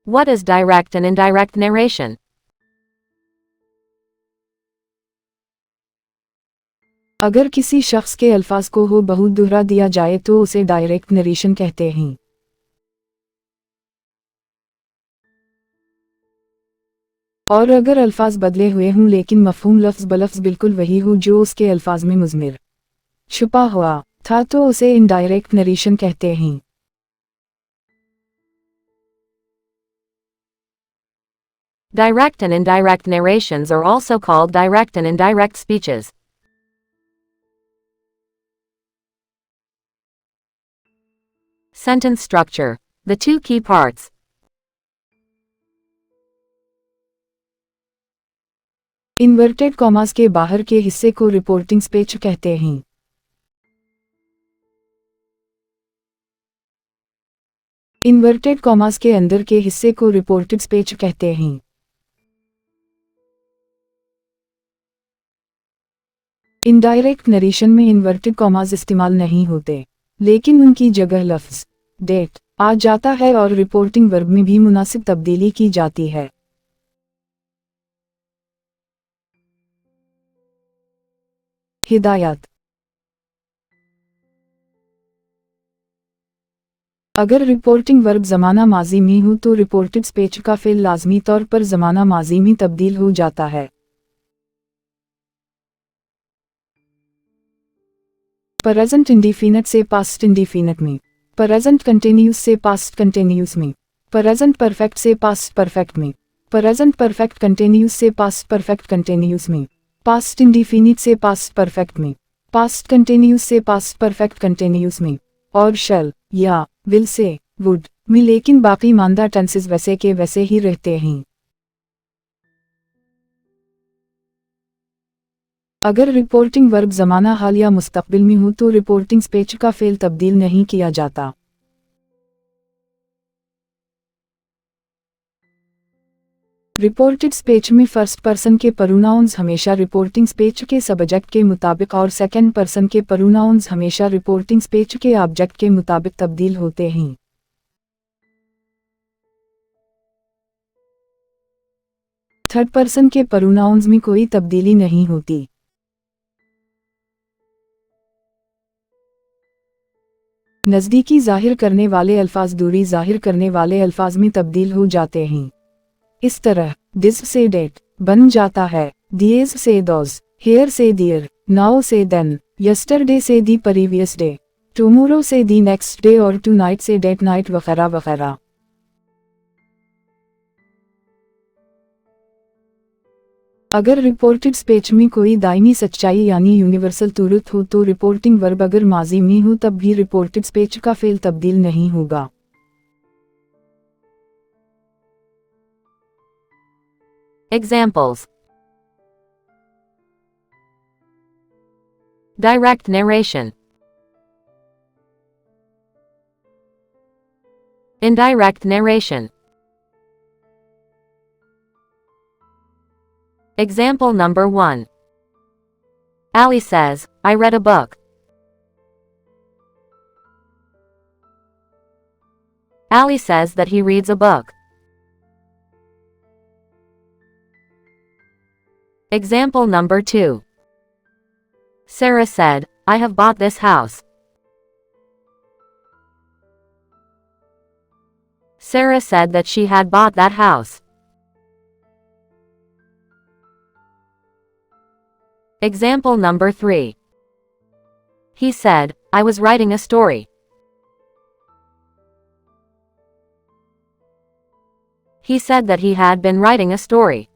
What is direct and indirect narration? अगर किसी शख्स के अल्फाज को हो बहुत दोहरा दिया जाए तो उसे डायरेक्ट नरेशन कहते हैं। और अगर अल्फाज बदले हुए हों लेकिन मफहूम लफ्ज़ बलफ्ज़ बिल्कुल वही हो जो उसके अल्फाज में मुज़मिर छुपा हुआ था तो उसे इनडायरेक्ट नरेशन कहते हैं। Direct and indirect narrations are also called direct and indirect speeches. Sentence structure. The two key parts. Inverted commas के बाहर के हिस्से को रिपोर्टिंग स्पीच कहते हैं। इन्वर्टेड कॉमास के अंदर के हिस्से को रिपोर्टेड स्पीच कहते हैं। इनडायरेक्ट नरेशन में इन्वर्टेड कॉमास इस्तेमाल नहीं होते, लेकिन उनकी जगह लफ्ज़ डेट आ जाता है और रिपोर्टिंग वर्ब में भी मुनासिब तब्दीली की जाती है। हिदायत। अगर रिपोर्टिंग वर्ब ज़माना माजी में हो तो रिपोर्टेड स्पीच का फ़िल लाज़मी तौर पर ज़माना माजी में तब्दील हो जाता है। प्रेज़ेंट इंडेफिनिट से पास्ट इंडेफिनिट में, प्रेज़ेंट कंटिन्यूस से पास्ट कंटिन्यूस में, प्रेज़ेंट परफेक्ट से पास्ट परफेक्ट में, प्रेज़ेंट परफेक्ट कंटिन्यूस से पास्ट परफेक्ट कंटिन्यूस में, पास्ट इंडेफिनिट से पास्ट परफेक्ट में, पास्ट कंटिन्यूस से पास्ट परफेक्ट कंटिन्यूस में, और शैल या विल से वुड में, लेकिन बाकी मानदा टेंसेस वैसे के वैसे ही रहते हैं। अगर रिपोर्टिंग वर्ब ज़माना हाल या मुस्तक़बिल में हो तो रिपोर्टिंग स्पीच का फ़ेल तब्दील नहीं किया जाता। रिपोर्टेड स्पीच में फर्स्ट पर्सन के प्रोनाउंस हमेशा रिपोर्टिंग स्पीच के सब्जेक्ट के मुताबिक और सेकंड पर्सन के प्रोनाउंस हमेशा रिपोर्टिंग स्पीच के ऑब्जेक्ट के मुताबिक तब्दील होते हैं। थर्ड पर्सन के प्रोनाउंस में कोई तब्दीली नहीं होती। नज़दीकी ज़ाहिर करने वाले अल्फाज दूरी ज़ाहिर करने वाले अल्फाज में तब्दील हो जाते हैं। इस तरह दिस से डेट बन जाता है दिएज से दोज, हेयर से दियर, नाउ से देन, यस्टरडे से दी प्रीवियस डे, टुमारो से दी नेक्स्ट डे और टू नाइट से डेट नाइट वगैरह वगैरह। अगर रिपोर्टेड स्पीच में कोई दायमी सच्चाई यानी यूनिवर्सल तुरुथ हो तो रिपोर्टिंग वर्ब अगर माजी में हो तब भी रिपोर्टेड स्पीच का फ़ेल तब्दील नहीं होगा। Examples. Direct narration. Indirect narration. Example number 1. Ali says, I read a book. Ali says that he reads a book. Example number 2. Sarah said, I have bought this house. Sarah said that she had bought that house. Example number 3. He said, I was writing a story. He said that he had been writing a story.